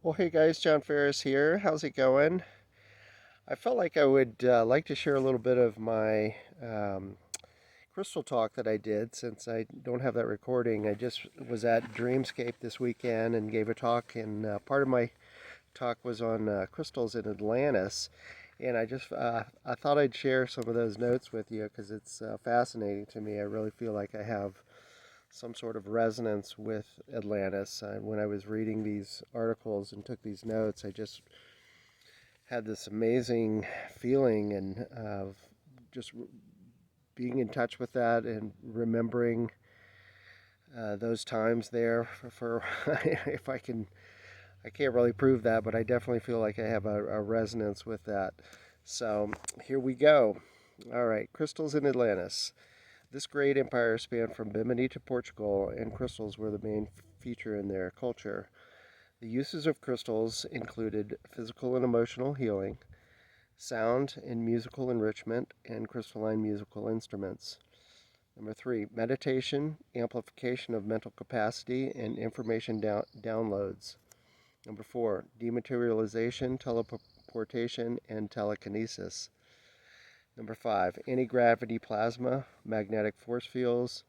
Well, hey guys, John Ferris here. How's it going? I felt like I would like to share a little bit of my crystal talk that I did since I don't have that recording. I just was at Dreamscape this weekend and gave a talk, and part of my talk was on crystals in Atlantis. And I thought I'd share some of those notes with you because it's fascinating to me. I really feel like I have some sort of resonance with Atlantis. When I was reading these articles and took these notes, I just had this amazing feeling and of just being in touch with that and remembering those times there for if I can't really prove that, but I definitely feel like I have a resonance with that. So here we go. All right, crystals in Atlantis. This great empire spanned from Bimini to Portugal, and crystals were the main feature in their culture. The uses of crystals included physical and emotional healing, sound and musical enrichment, and crystalline musical instruments. Number three, meditation, amplification of mental capacity, and information downloads. Number four, dematerialization, teleportation, and telekinesis. Number five, anti-gravity plasma, magnetic force fields,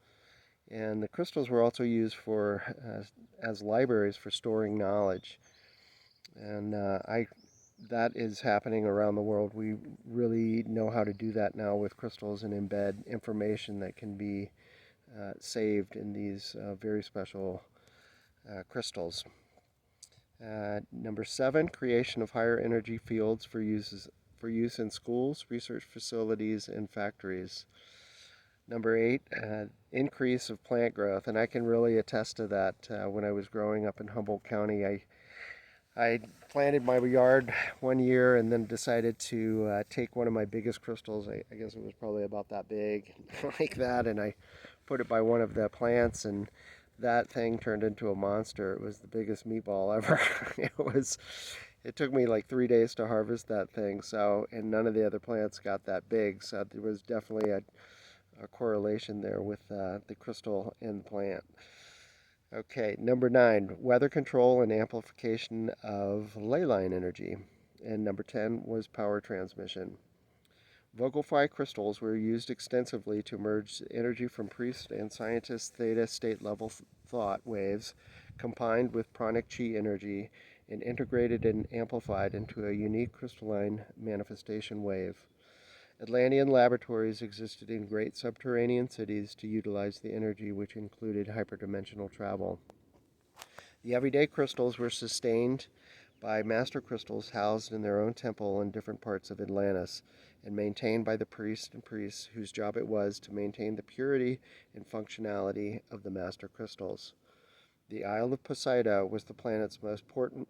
and the crystals were also used as libraries for storing knowledge. And that is happening around the world. We really know how to do that now with crystals and embed information that can be saved in these very special crystals. Number seven, creation of higher energy fields for use in schools, research facilities, and factories. Number eight, increase of plant growth, and I can really attest to that. When I was growing up in Humboldt County, I planted my yard one year and then decided to take one of my biggest crystals. I guess it was probably about that big, like that, and I put it by one of the plants, and that thing turned into a monster. It was the biggest meatball ever. it was. It took me like 3 days to harvest that thing. So, and none of the other plants got that big. So there was definitely a correlation there with the crystal and the plant. Okay, number nine, weather control and amplification of ley line energy. And number 10 was power transmission. Vogelfrei crystals were used extensively to merge energy from priest and scientist theta state level thought waves combined with pranic chi energy and integrated and amplified into a unique crystalline manifestation wave. Atlantean laboratories existed in great subterranean cities to utilize the energy, which included hyperdimensional travel. The everyday crystals were sustained by master crystals housed in their own temple in different parts of Atlantis and maintained by the priests whose job it was to maintain the purity and functionality of the master crystals. The Isle of Poseida was the planet's most potent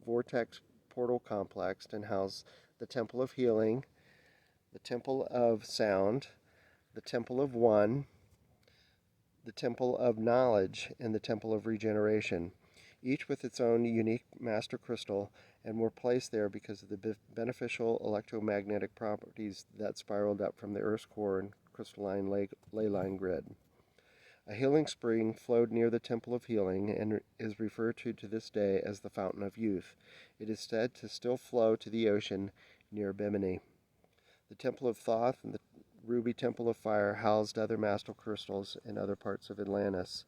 vortex portal complex and housed the Temple of Healing, the Temple of Sound, the Temple of One, the Temple of Knowledge, and the Temple of Regeneration, each with its own unique master crystal, and were placed there because of the beneficial electromagnetic properties that spiraled up from the Earth's core and crystalline ley line grid. A healing spring flowed near the Temple of Healing and is referred to this day as the Fountain of Youth. It is said to still flow to the ocean near Bimini. The Temple of Thoth and the Ruby Temple of Fire housed other master crystals in other parts of Atlantis.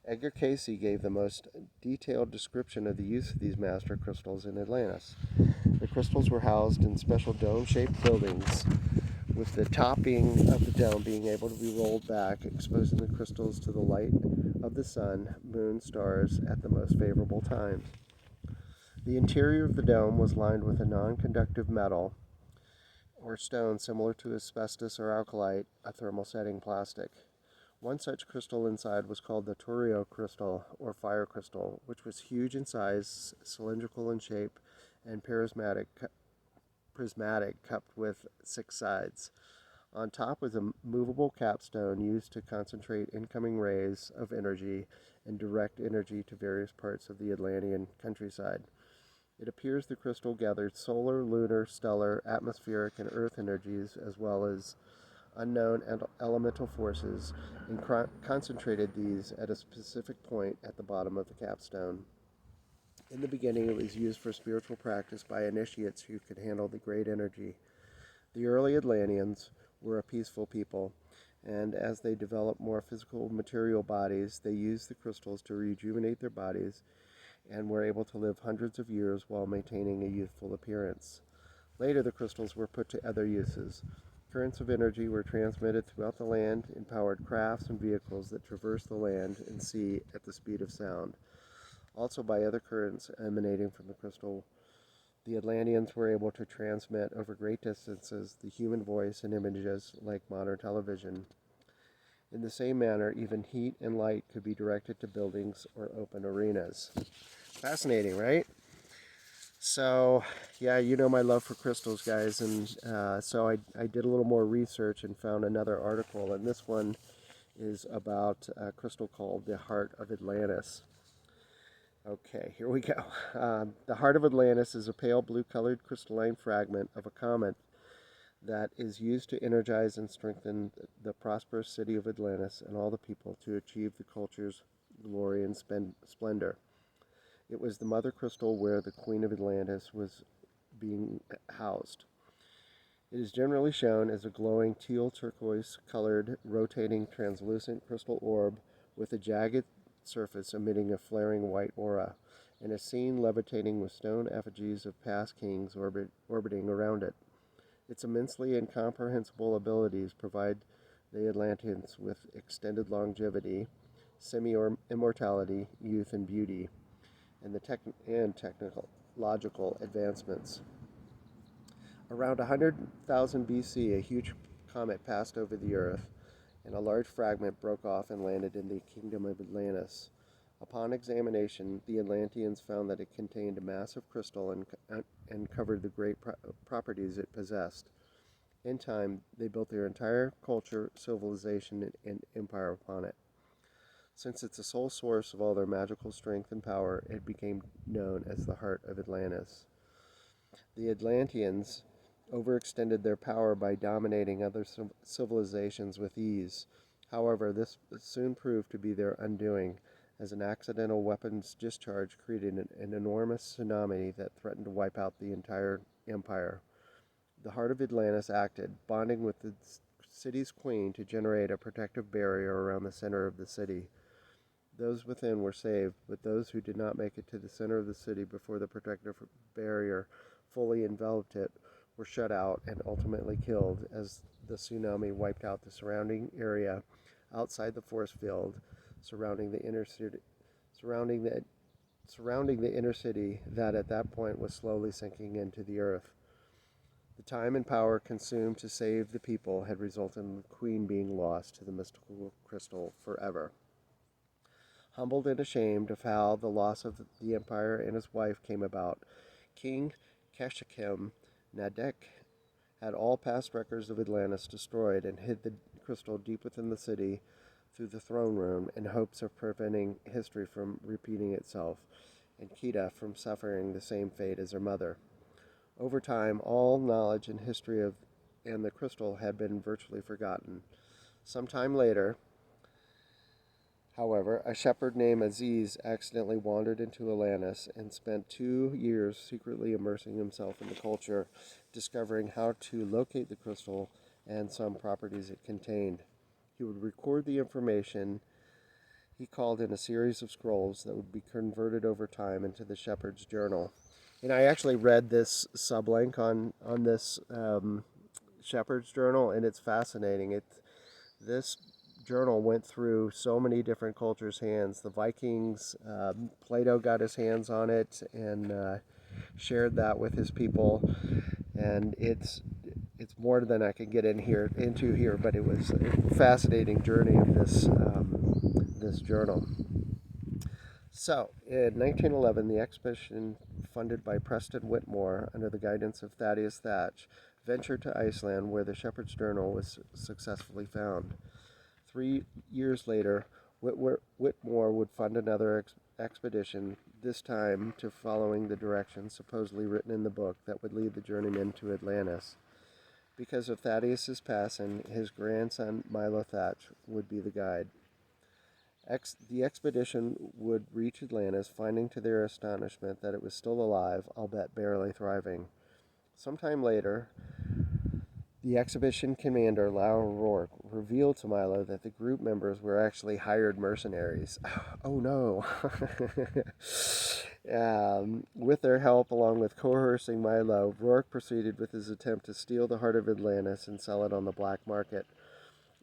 Edgar Cayce gave the most detailed description of the use of these master crystals in Atlantis. The crystals were housed in special dome-shaped buildings, with the topping of the dome being able to be rolled back, exposing the crystals to the light of the sun, moon, stars at the most favorable times. The interior of the dome was lined with a non-conductive metal or stone similar to asbestos or alkalite, a thermal-setting plastic. One such crystal inside was called the Turio crystal, or fire crystal, which was huge in size, cylindrical in shape, and prismatic, cupped with 6 sides. On top was a movable capstone used to concentrate incoming rays of energy and direct energy to various parts of the Atlantean countryside. It appears the crystal gathered solar, lunar, stellar, atmospheric, and earth energies, as well as unknown elemental forces, and concentrated these at a specific point at the bottom of the capstone. In the beginning, it was used for spiritual practice by initiates who could handle the great energy. The early Atlanteans were a peaceful people, and as they developed more physical material bodies, they used the crystals to rejuvenate their bodies and were able to live hundreds of years while maintaining a youthful appearance. Later, the crystals were put to other uses. Currents of energy were transmitted throughout the land and powered crafts and vehicles that traversed the land and sea at the speed of sound. Also, by other currents emanating from the crystal, the Atlanteans were able to transmit over great distances the human voice and images like modern television. In the same manner, even heat and light could be directed to buildings or open arenas. Fascinating, right? So, yeah, you know my love for crystals, guys, and so I did a little more research and found another article, and this one is about a crystal called the Heart of Atlantis. Okay, here we go. The Heart of Atlantis is a pale blue-colored crystalline fragment of a comet that is used to energize and strengthen the prosperous city of Atlantis and all the people to achieve the culture's glory and splendor. It was the mother crystal where the Queen of Atlantis was being housed. It is generally shown as a glowing teal turquoise colored, rotating, translucent crystal orb with a jagged surface emitting a flaring white aura, and is seen levitating with stone effigies of past kings orbiting around it. Its immensely incomprehensible abilities provide the Atlanteans with extended longevity, semi-immortality, youth, and beauty, and technological advancements. Around 100,000 BC, a huge comet passed over the Earth, and a large fragment broke off and landed in the kingdom of Atlantis. Upon examination, the Atlanteans found that it contained a massive crystal and covered the great properties it possessed. In time, they built their entire culture, civilization, and empire upon it. Since it's the sole source of all their magical strength and power, it became known as the Heart of Atlantis. The Atlanteans overextended their power by dominating other civilizations with ease. However, this soon proved to be their undoing, as an accidental weapons discharge created an enormous tsunami that threatened to wipe out the entire empire. The Heart of Atlantis acted, bonding with the city's queen to generate a protective barrier around the center of the city. Those within were saved, but those who did not make it to the center of the city before the protective barrier fully enveloped it were shut out and ultimately killed as the tsunami wiped out the surrounding area outside the force field surrounding the inner city, surrounding the inner city that at that point was slowly sinking into the earth. The time and power consumed to save the people had resulted in the queen being lost to the mystical crystal forever. Humbled and ashamed of how the loss of the empire and his wife came about, King Keshakem Nadek had all past records of Atlantis destroyed and hid the crystal deep within the city through the throne room in hopes of preventing history from repeating itself, and Kita from suffering the same fate as her mother. Over time, all knowledge and history of and the crystal had been virtually forgotten. Some time later, however, a shepherd named Aziz accidentally wandered into Atlantis and spent 2 years secretly immersing himself in the culture, discovering how to locate the crystal and some properties it contained. He would record the information he called in a series of scrolls that would be converted over time into the shepherd's journal. And I actually read this sublink on this shepherd's journal, and it's fascinating. This journal went through so many different cultures' hands. The Vikings, Plato got his hands on it and shared that with his people, and it's more than I can get into here, but it was a fascinating journey of this journal. So, in 1911, the expedition funded by Preston Whitmore under the guidance of Thaddeus Thatch ventured to Iceland, where the Shepherd's Journal was successfully found. 3 years later, Whitmore would fund another expedition, this time to following the directions supposedly written in the book that would lead the journeymen to Atlantis. Because of Thaddeus's passing, his grandson Milo Thatch would be the guide. The expedition would reach Atlantis, finding to their astonishment that it was still alive, albeit barely thriving. Sometime later, the expedition commander, Lau Rourke, revealed to Milo that the group members were actually hired mercenaries. Oh no! With their help, along with coercing Milo, Rourke proceeded with his attempt to steal the heart of Atlantis and sell it on the black market,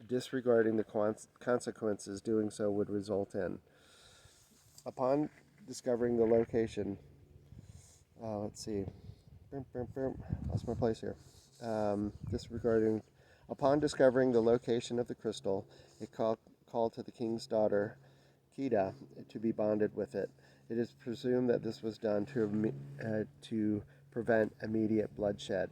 disregarding the consequences doing so would result in. Upon discovering the location, let's see, lost my place here. Disregarding, upon discovering the location of the crystal, it called to the king's daughter, Kida, to be bonded with it. It is presumed that this was done to prevent immediate bloodshed.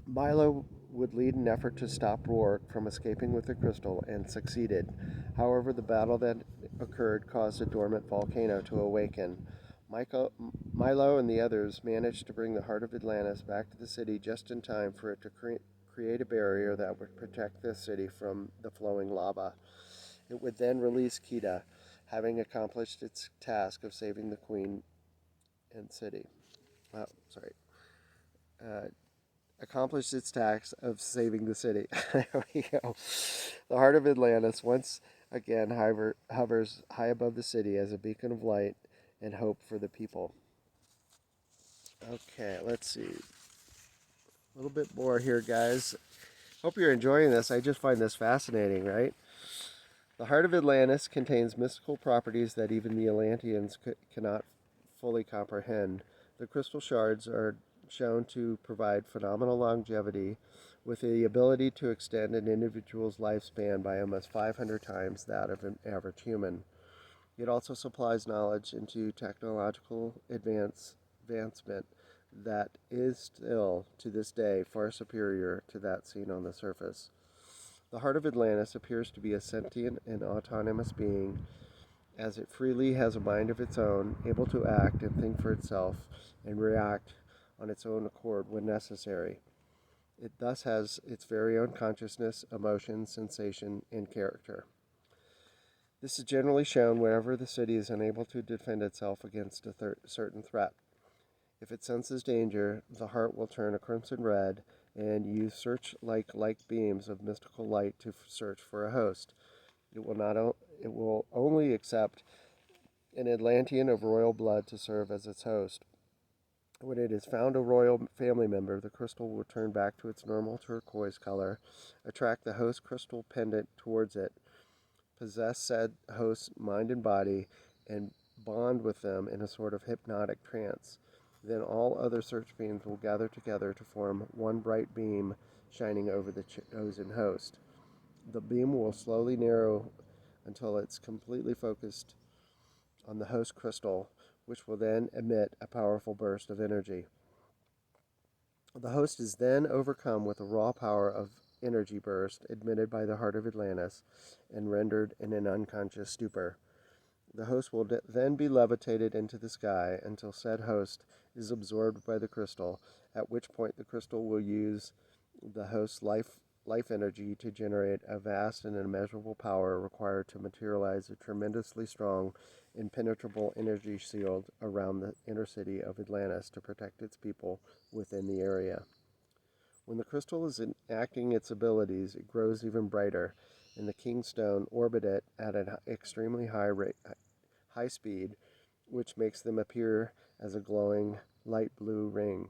Milo would lead an effort to stop Rourke from escaping with the crystal and succeeded. However, the battle that occurred caused a dormant volcano to awaken. Milo and the others managed to bring the heart of Atlantis back to the city just in time for it to create a barrier that would protect the city from the flowing lava. It would then release Kida, having accomplished its task of saving the queen and city. Accomplished its task of saving the city. There we go. The heart of Atlantis once again hovers high above the city as a beacon of light and hope for the people. Okay, let's see. A little bit more here, guys. Hope you're enjoying this. I just find this fascinating, right? The heart of Atlantis contains mystical properties that even the Atlanteans cannot fully comprehend. The crystal shards are shown to provide phenomenal longevity with the ability to extend an individual's lifespan by almost 500 times that of an average human. It also supplies knowledge into technological advancement that is still, to this day, far superior to that seen on the surface. The heart of Atlantis appears to be a sentient and autonomous being, as it freely has a mind of its own, able to act and think for itself, and react on its own accord when necessary. It thus has its very own consciousness, emotion, sensation, and character. This is generally shown whenever the city is unable to defend itself against a certain threat. If it senses danger, the heart will turn a crimson red and use search-like beams of mystical light to search for a host. It will only accept an Atlantean of royal blood to serve as its host. When it has found a royal family member, the crystal will turn back to its normal turquoise color, attract the host crystal pendant towards it, possess said host's mind and body, and bond with them in a sort of hypnotic trance. Then all other search beams will gather together to form one bright beam shining over the chosen host. The beam will slowly narrow until it's completely focused on the host crystal, which will then emit a powerful burst of energy. The host is then overcome with a raw power of energy burst emitted by the heart of Atlantis and rendered in an unconscious stupor. The host will then be levitated into the sky until said host is absorbed by the crystal, at which point the crystal will use the host's life energy to generate a vast and immeasurable power required to materialize a tremendously strong, impenetrable energy shield around the inner city of Atlantis to protect its people within the area. When the crystal is enacting its abilities, it grows even brighter, and the King's Stone orbit it at an extremely high speed, which makes them appear as a glowing light blue ring.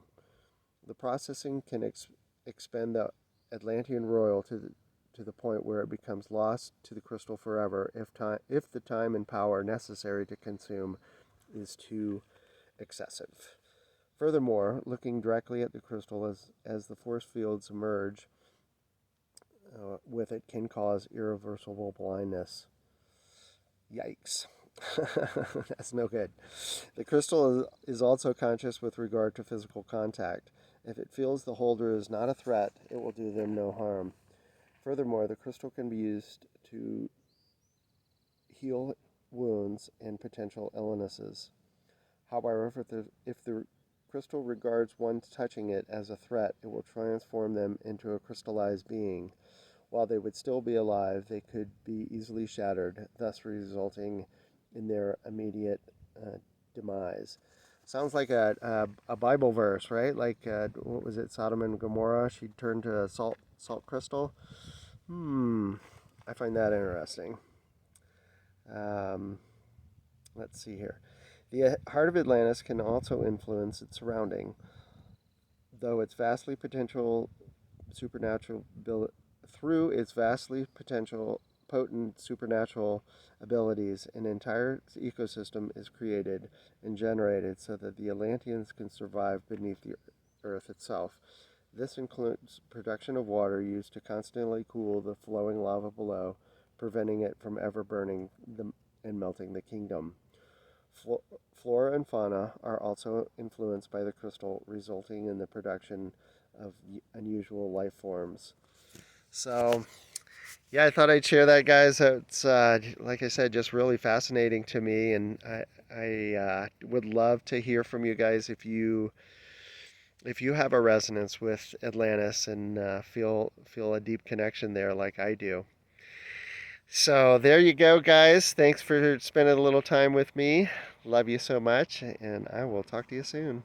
The processing can expend the Atlantean royal to the point where it becomes lost to the crystal forever if the time and power necessary to consume is too excessive. Furthermore, looking directly at the crystal as the force fields emerge with it can cause irreversible blindness. Yikes. That's no good. The crystal is also conscious with regard to physical contact. If it feels the holder is not a threat, it will do them no harm. Furthermore, the crystal can be used to heal wounds and potential illnesses. However, if the crystal regards one touching it as a threat, it will transform them into a crystallized being. while they would still be alive, they could be easily shattered, thus resulting in their immediate demise. Sounds like a Bible verse, right? Like what was it, Sodom and Gomorrah? She turned to a salt crystal. I find that interesting. Um, let's see here. The heart of Atlantis can also influence its surrounding, though its vastly potential supernatural through its vastly potential potent supernatural abilities, an entire ecosystem is created and generated so that the Atlanteans can survive beneath the earth itself. This includes production of water used to constantly cool the flowing lava below, preventing it from ever burning and melting the kingdom. Flora and fauna are also influenced by the crystal, resulting in the production of unusual life forms. So, yeah, I thought I'd share that, guys. It's like I said, just really fascinating to me, and I would love to hear from you guys if you have a resonance with Atlantis and feel a deep connection there, like I do. So there you go, guys. Thanks for spending a little time with me. Love you so much, and I will talk to you soon.